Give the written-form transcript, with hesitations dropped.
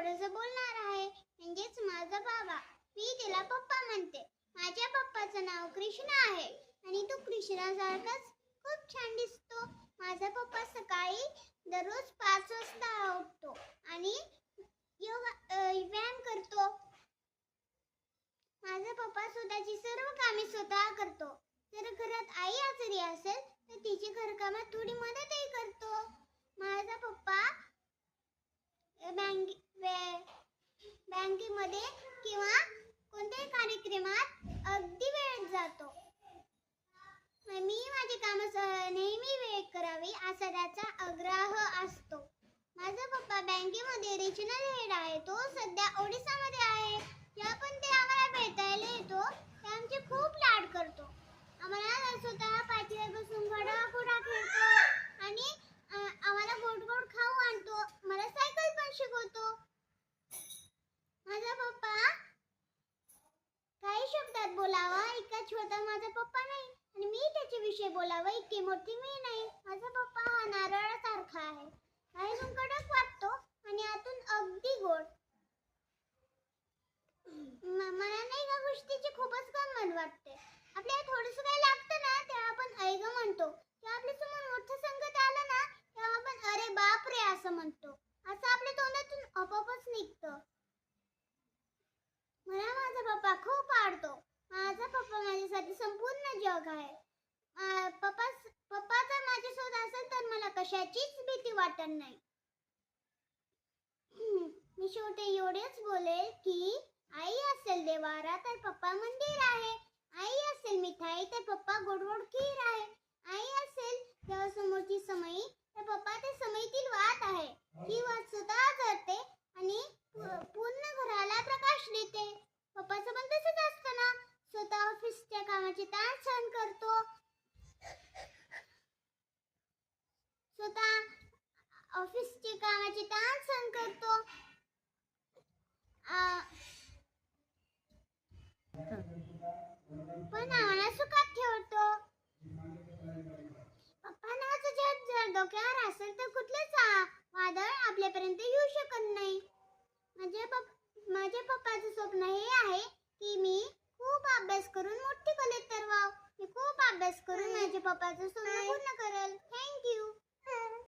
थोडंसं बोलणार आहे. म्हणजेच माझा बाबा. मी तिला पप्पा म्हणते. माझ्या पप्पाचं नाव कृष्ण आहे आणि तो कृष्णासारखाच खूप छान दिसतो. माझा पप्पा सकाळी दररोज 5 वाजता उठतो आणि व्यायाम करतो. माझा पप्पा स्वतःची सर्व कामे स्वतः करतो. जर घरात आई आजारी असेल तर तिची घरकामात थोडी मदतही करतो. माझा पप्पा बँकेमध्ये किंवा कोणत्याही कार्यक्रमात अगदी वेळेत जातो. मी माझे काम नेहमी वेळेत करावी असा त्याचा आग्रह असतो. माझा पप्पा बँकेमध्ये रिजनल हेड आहे. तो सध्या ओडिसामध्ये आहे. जेव्हा पण ते आम्हाला भेटायला येतो ते आमचे खूप लाड करतो. आम्हाला स्वतः पाठीवर बसून घोडा खेळतो आणि आम्हाला गोड गोड खाऊ आणतो. मला सायकल पण शिकवतो. माझा पप्पा काही शब्दात बोलावा इतका छोटा माझा पप्पा नाही आणि मी त्याच्याविषयी बोलावं इतकी मोठी मी नाही. माझा पप्पा हा नारळासारखा आहे. बाहेरून कडक वाटतो आणि आतून अगदी गोड. मला नाही का गोष्टीची खूपच गंमत वाटते. आपल्याला थोडंसं काही लागतं ना तेव्हा आपण ऐग म्हणतो. तेव्हा आपल्या समोर मोठं संकट आलं ना तेव्हा आपण अरे बाप रे असं म्हणतो. असं आपल्या तोंडातून आपोआपच निघतं. मला माझा पप्पा खूप आवडतो. माझा पप्पा माझ्यासाठी संपूर्ण जग आहे. पप्पा जर माझ्यासोबत असेल तर मला कशाचीच भीती वाटत नाही. मी शेवटी एवढेच बोलेल की आई असेल देवारा तर पप्पा मंदिर आहे. आई असेल मिठाई तर पप्पा गोड गोड खीर आहे. आई असेल देवासमोरची समई तर पप्पा ते समईतील वात आहे. ही वात स्वतः जळते आणि पूर्ण घराला प्रकाश देते. पप्पाचं पण तसंच असतं ना. स्वतः ऑफिसच्या कामाचे ताण सहन करतो. स्वतः ऑफिसचे कामाचे ताण सहन करतो. पण आम्हाला सुखात ठेवतो. पप्पांना जर डोक्यावर असेल तर कुठलंच वादळ आपल्यापर्यंत येऊ शकत नाही. माझ्या पप्पाचं स्वप्न हे आहे की मी खूप अभ्यास करून मोठी कलेक्टर व्हाव. मी खूप अभ्यास करून माझ्या पप्पाचं स्वप्न पूर्ण करेल. थँक्यू.